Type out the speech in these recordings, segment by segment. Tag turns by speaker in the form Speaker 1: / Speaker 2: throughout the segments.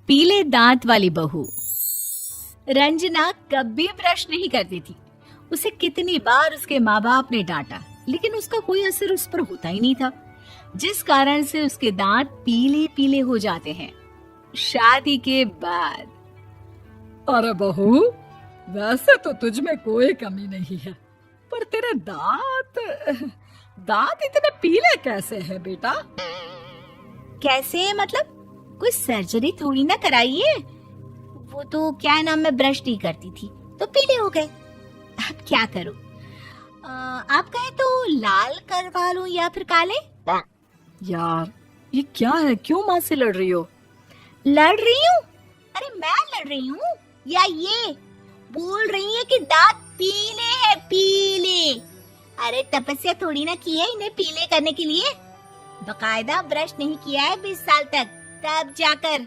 Speaker 1: पीले दांत वाली बहू। रंजना कभी ब्रश नहीं करती थी। उसे कितनी बार उसके माँ बाप ने डांटा, लेकिन उसका कोई असर उस पर होता ही नहीं था, जिस कारण से उसके दांत पीले पीले हो जाते हैं। शादी के बाद
Speaker 2: अरे बहू, वैसे तो तुझ में कोई कमी नहीं है, पर तेरे दांत दांत इतने पीले कैसे हैं बेटा?
Speaker 1: कैसे मतलब? कोई सर्जरी थोड़ी ना कराइए। वो तो क्या नाम, मैं ब्रश नहीं करती थी तो पीले हो गए। अब क्या करूं? आप कहे तो लाल करवा लूं या फिर काले?
Speaker 2: यार ये क्या है, क्यों माँ से लड़ रही हो?
Speaker 1: लड़ रही हूँ? अरे मैं लड़ रही हूँ या ये बोल रही है कि दांत पीले हैं, पीले। अरे तपस्या थोड़ी ना की है इन्हें पीले करने के लिए। बकायदा ब्रश नहीं किया है 20 साल तक, तब जाकर।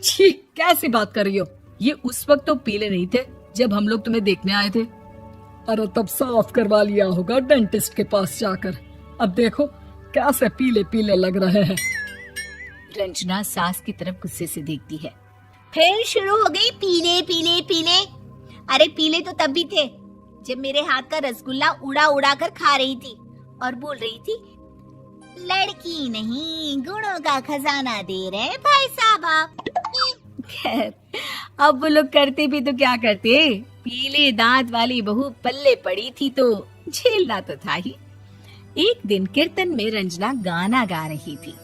Speaker 2: छी, कैसी बात कर रही हो? ये उस वक्त तो पीले नहीं थे जब हम लोग तुम्हें देखने आए थे। अरे तब साफ करवा लिया होगा डेंटिस्ट के पास जाकर। अब देखो कैसे पीले पीले लग रहे हैं।
Speaker 1: रंजना सास की तरफ गुस्से से देखती है। फिर शुरू हो गई पीले पीले पीले। अरे पीले तो तब भी थे जब मेरे हाथ का रसगुल्ला उड़ा उड़ा कर खा रही थी और बोल रही थी, लड़की नहीं गुणों का खजाना दे रहे भाई साहब आप। खैर, अब वो लोग करते भी तो क्या करते, पीले दांत वाली बहू पल्ले पड़ी थी तो झेलना तो था ही। एक दिन कीर्तन में रंजना गाना गा रही थी।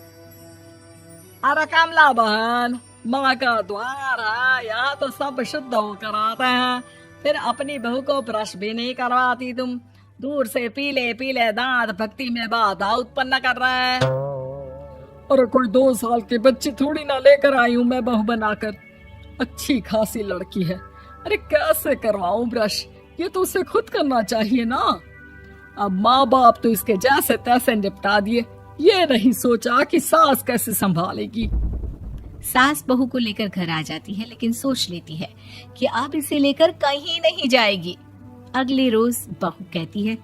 Speaker 2: अरे कमला बहन, माँ का द्वार है, यहाँ तो सब शुद्ध होकर आते हैं, फिर अपनी बहू को ब्रश भी नहीं करवाती तुम। दूर से पीले पीले दांत भक्ति में बाधा उत्पन्न कर रहे हैं। अरे कोई 2 साल के बच्चे थोड़ी ना लेकर आई हूँ मैं बहू बनाकर। अच्छी खासी लड़की है, अरे कैसे करवाऊं ब्रश? ये तो उसे खुद करना चाहिए ना। अब माँ बाप तो इसके जैसे तैसे निपटा दिए, ये नहीं सोचा कि सास कैसे संभालेगी।
Speaker 1: सास बहू को लेकर घर आ जाती है, लेकिन सोच लेती है कि अब इसे लेकर कहीं नहीं जाएगी। अगले रोज बहू कहती है,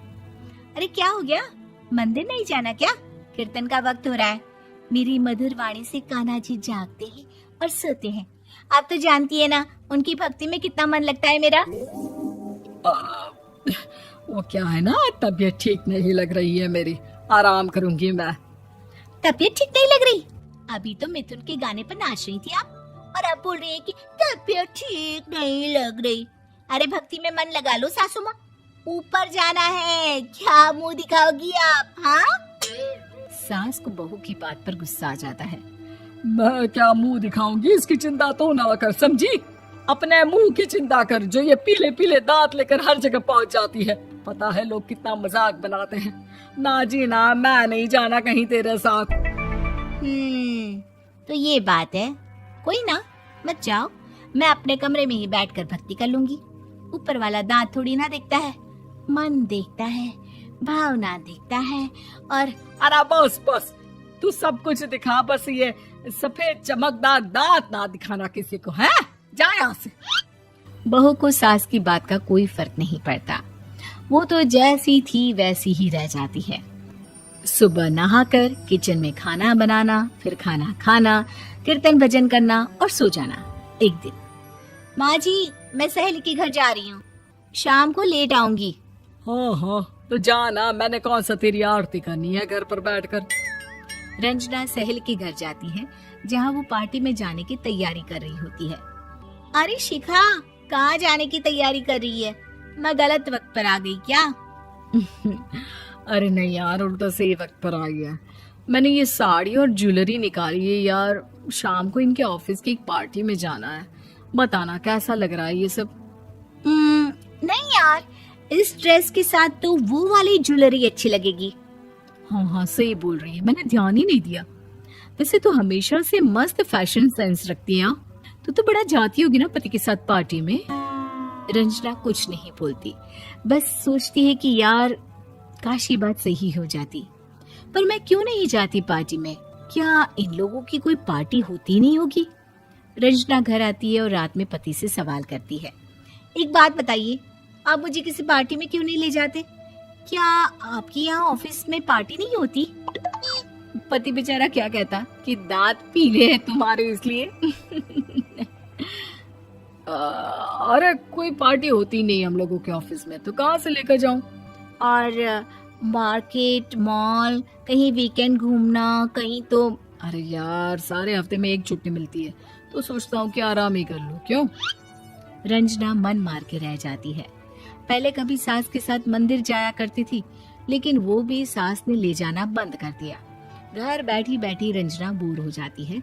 Speaker 1: अरे क्या हो गया, मंदिर नहीं जाना क्या? कीर्तन का वक्त हो रहा है। मेरी मधुर वाणी से कान्हा जी जागते हैं और सोते हैं। आप तो जानती है ना उनकी भक्ति में कितना मन लगता है मेरा।
Speaker 2: वो क्या है ना, तबीयत ठीक नहीं लग रही है मेरी, आराम करूंगी मैं।
Speaker 1: तबीयत ठीक नहीं लग रही? अभी तो मिथुन के गाने पर नाच रही थी आप, और अब बोल रही है कि तबीयत ठीक नहीं लग रही। अरे भक्ति में मन लगा लो सासू माँ, ऊपर जाना है, क्या मुंह दिखाओगी आप? हाँ? सास को बहू की बात पर गुस्सा आ जाता है।
Speaker 2: मैं क्या मुंह दिखाऊंगी, इसकी चिंता तो ना कर, समझी? अपने मुंह की चिंता कर, जो ये पीले पीले दांत लेकर हर जगह पहुंच जाती है। पता है लोग कितना मजाक बनाते हैं। ना जी ना, मैं नहीं जाना कहीं तेरे साथ।
Speaker 1: तो ये बात है। कोई ना, मत जाओ, मैं अपने कमरे में ही बैठकर भक्ति कर लूंगी। ऊपर वाला दांत थोड़ी ना देखता है, मन देखता है, भावना देखता है। और
Speaker 2: अरे बस बस, तू सब कुछ दिखा, बस ये सफेद चमकदार दांत ना दिखाना किसी को, है? जा यहाँ से।
Speaker 1: बहू को सास की बात का कोई फर्क नहीं पड़ता, वो तो जैसी थी वैसी ही रह जाती है। सुबह नहाकर किचन में खाना बनाना, फिर खाना खाना, कीर्तन भजन करना और सो जाना। एक दिन, माँ जी मैं सहेली के घर जा रही हूँ, शाम को लेट आऊंगी।
Speaker 2: हाँ हाँ तो जाना, मैंने कौन सा तेरी आरती करनी है घर पर बैठकर।
Speaker 1: रंजना सहेली के घर जाती है, जहाँ वो पार्टी में जाने की तैयारी कर रही होती है। अरे शिखा, कहाँ जाने की तैयारी कर रही है? मैं गलत वक्त पर आ गई क्या?
Speaker 2: अरे नहीं यार, उल्टा सही वक्त पर आ गया। मैंने ये साड़ी और ज्वेलरी निकाली है यार, शाम को इनके ऑफिस की एक पार्टी में जाना है। बताना कैसा लग रहा है ये सब?
Speaker 1: नहीं यार, इस ड्रेस के साथ तो वो वाली ज्वेलरी अच्छी लगेगी।
Speaker 2: हाँ हाँ सही बोल रही है, मैंने ध्यान ही नहीं दिया। वैसे तो हमेशा से मस्त फैशन सेंस रखती है। तो बड़ा जाती होगी ना पति के साथ पार्टी में।
Speaker 1: रंजना कुछ नहीं बोलती, बस सोचती है कि यार काश ये बात सही हो जाती, पर मैं क्यों नहीं जाती पार्टी में? क्या इन लोगों की कोई पार्टी होती नहीं होगी? रंजना घर आती है और रात में पति से सवाल करती है, एक बात बताइए, आप मुझे किसी पार्टी में क्यों नहीं ले जाते? क्या आपकी यहाँ ऑफिस में पार्टी नहीं होती? पति बेचारा क्या कहता कि दांत पीले हैं तुम्हारे इसलिए।
Speaker 2: अरे कोई पार्टी होती नहीं हम लोगों के ऑफिस में, तो कहाँ से लेकर जाऊं?
Speaker 1: और मार्केट, मॉल, कहीं वीकेंड घूमना, कहीं तो।
Speaker 2: अरे यार, सारे हफ्ते में एक छुट्टी मिलती है, तो सोचता हूँ कि आराम ही कर लूं। क्यों?
Speaker 1: रंजना मन मार के रह जाती है। पहले कभी सास के साथ मंदिर जाया करती थी, लेकिन वो भी सास ने ले जाना बंद कर दिया। घर बैठी बैठी रंजना बोर हो जाती है।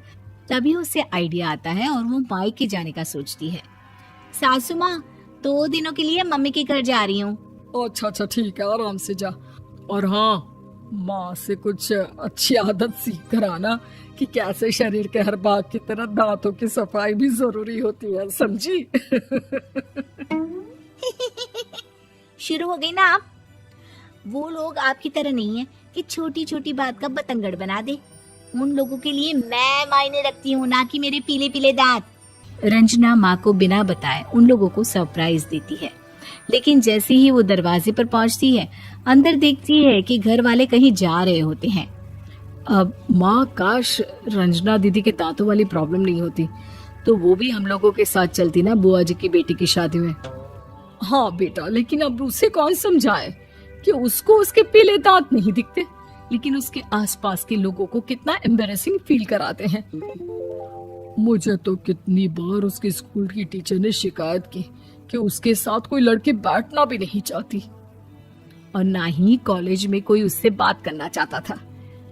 Speaker 1: तभी उसे आइडिया आता है और वो मायके जाने का सोचती है। सासू माँ, 2 दिनों के लिए मम्मी के घर जा रही हूँ।
Speaker 2: अच्छा अच्छा, ठीक है, आराम से जा। और हाँ, माँ से कुछ अच्छी आदत सीख कर आना कि कैसे शरीर के हर भाग की तरह दांतों की सफाई भी जरूरी होती है, समझी?
Speaker 1: शुरू हो गई ना आप। वो लोग आपकी तरह नहीं है कि छोटी छोटी बात का बतंगड़ बना दे। उन लोगों के लिए मैं मायने रखती हूँ, ना कि मेरे पीले पीले दांत। रंजना माँ को बिना बताए उन लोगों को सरप्राइज देती है, लेकिन जैसे ही वो दरवाजे पर पहुंचती है, अंदर देखती है कि घर वाले कहीं जा रहे होते हैं।
Speaker 2: अब माँ, काश रंजना दीदी के दांतों वाली प्रॉब्लम नहीं होती, तो वो भी हम लोगों के साथ चलती ना बुआ जी की बेटी की शादी में। हाँ बेटा, लेकिन अब उसे कौन समझाए कि उसको उसके पीले दांत नहीं दिखते, लेकिन उसके आसपास के लोगों को कितना एम्बैरेसिंग फील कराते हैं। मुझे तो कितनी बार उसके स्कूल की टीचर ने शिकायत की कि उसके साथ कोई लड़की बैठना भी नहीं चाहती, और ना ही कॉलेज में कोई उससे बात करना चाहता था।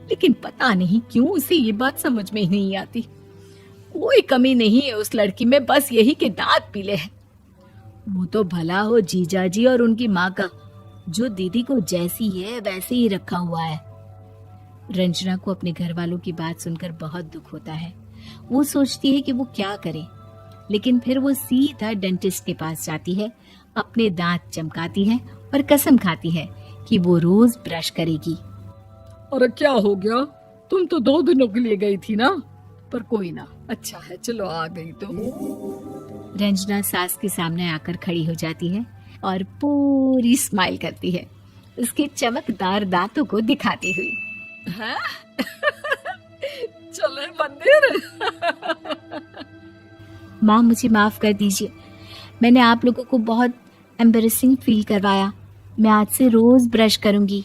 Speaker 2: लेकिन पता नहीं क्यों उसे ये बात समझ में ही नहीं आती। कोई कमी नहीं है उस लड़की में, बस यही कि दांत पीले हैं। वो तो भला हो जीजा जी और उनकी माँ का, जो दीदी को जैसी है वैसे ही रखा हुआ है। रंजना को अपने घर वालों की बात सुनकर बहुत दुख होता है। वो सोचती है कि वो क्या करे, लेकिन फिर वो सीधा डेंटिस्ट के पास जाती है, अपने दांत चमकाती है और कसम खाती है कि वो रोज ब्रश करेगी। अरे क्या हो गया? तुम तो 2 दिनों के लिए गई थी ना, पर कोई ना, अच्छा है, चलो आ गई तो।
Speaker 1: रंजना सास के सामने आकर खड़ी हो जाती है और पूरी स्माइल करती है, उसके चमकदार दांतों को दिखाती हुई।
Speaker 2: हैं? चले मंदिर?
Speaker 1: माँ, मुझे माफ कर दीजिए, मैंने आप लोगों को बहुत एम्बैरेसिंग फील करवाया। मैं आज से रोज ब्रश करूंगी।